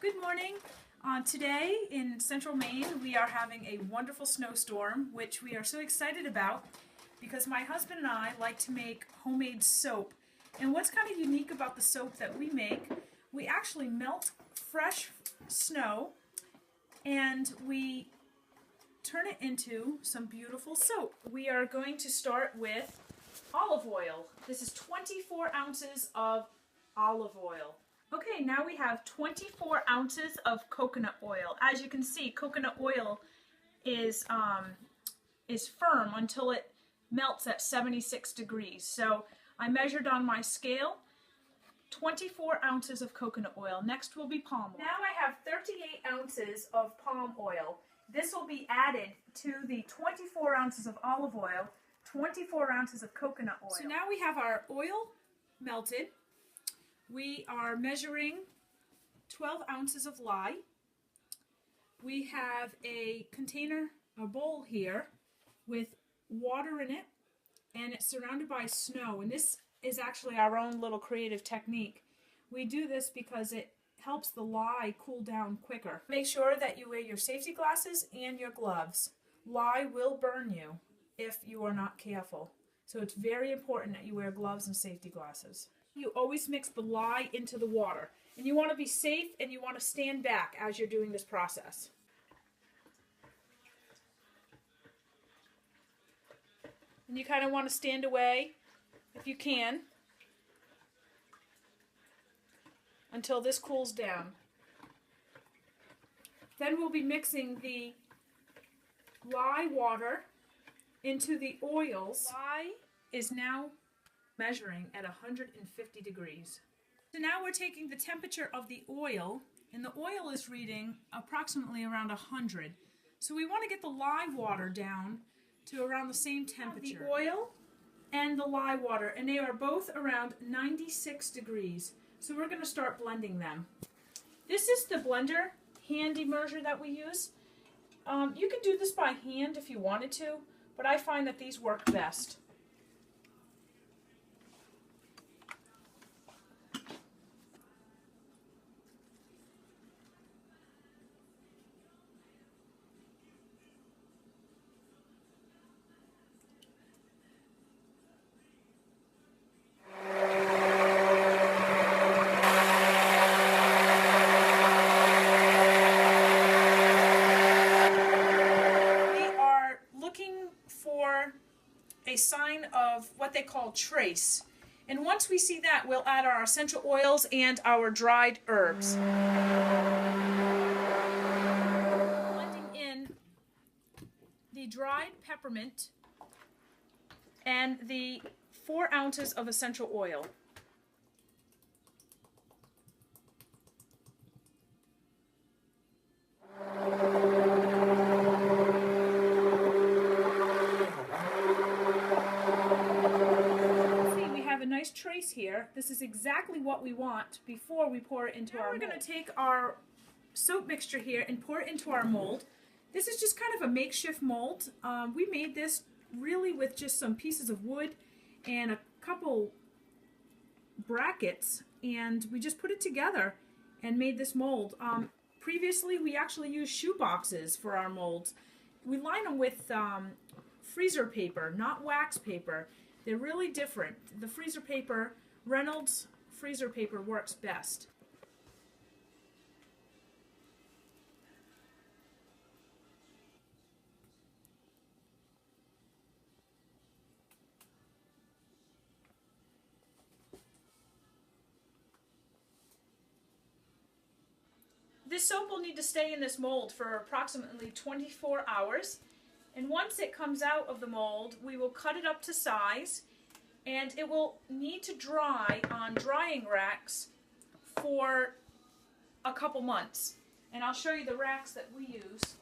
Good morning. Today in central Maine we are having a wonderful snowstorm, which we are so excited about because my husband and I like to make homemade soap. And what's kind of unique about the soap that we make, we actually melt fresh snow and we turn it into some beautiful soap. We are going to start with olive oil. This is 24 ounces of olive oil. Okay, now we have 24 ounces of coconut oil. As you can see, coconut oil is firm until it melts at 76 degrees. So I measured on my scale 24 ounces of coconut oil. Next will be palm oil. Now I have 38 ounces of palm oil. This will be added to the 24 ounces of olive oil, 24 ounces of coconut oil. So now we have our oil melted. We are measuring 12 ounces of lye. We have a container, a bowl here with water in it, and it's surrounded by snow. And this is actually our own little creative technique. We do this because it helps the lye cool down quicker. Make sure that you wear your safety glasses and your gloves. Lye will burn you if you are not careful. So it's very important that you wear gloves and safety glasses. You always mix the lye into the water. And you want to be safe and you want to stand back as you're doing this process. And you kind of want to stand away if you can until this cools down. Then we'll be mixing the lye water into the oils. Lye is now measuring at 150 degrees. So now we're taking the temperature of the oil, and the oil is reading approximately around 100. So we want to get the lye water down to around the same temperature. The oil and the lye water, and they are both around 96 degrees. So we're going to start blending them. This is the blender hand immerser that we use. You can do this by hand if you wanted to, but I find that these work best. A sign of what they call trace. And once we see that, we'll add our essential oils and our dried herbs. Blending in the dried peppermint and the 4 ounces of essential oil. Nice trace here. This is exactly what we want before we pour it into our mold. We're going to take our soap mixture here and pour it into our mold. This is just kind of a makeshift mold. We made this really with just some pieces of wood and a couple brackets, and we just put it together and made this mold. Previously we actually used shoe boxes for our molds. We line them with freezer paper, not wax paper. They're really different. The freezer paper, Reynolds freezer paper, works best. This soap will need to stay in this mold for approximately 24 hours. And once it comes out of the mold, we will cut it up to size, and it will need to dry on drying racks for a couple months. And I'll show you the racks that we use.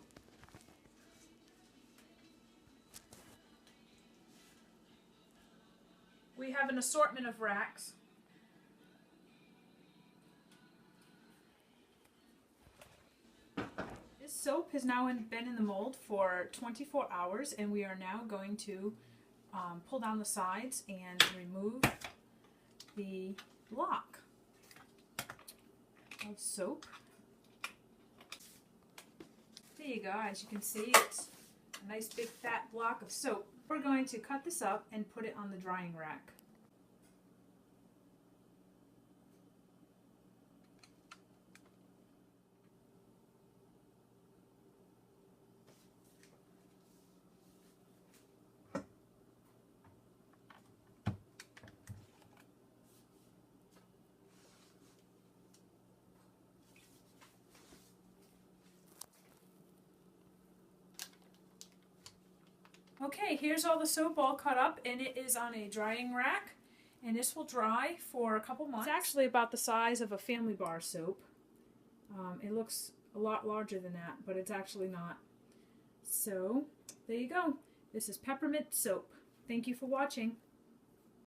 We have an assortment of racks. Soap has now been in the mold for 24 hours, and we are now going to pull down the sides and remove the block of soap. There you go. As you can see, it's a nice big fat block of soap. We're going to cut this up and put it on the drying rack. Okay, here's all the soap all cut up, and it is on a drying rack, and this will dry for a couple months. It's actually about the size of a Family Bar soap. It looks a lot larger than that, but it's actually not. So, there you go. This is peppermint soap. Thank you for watching.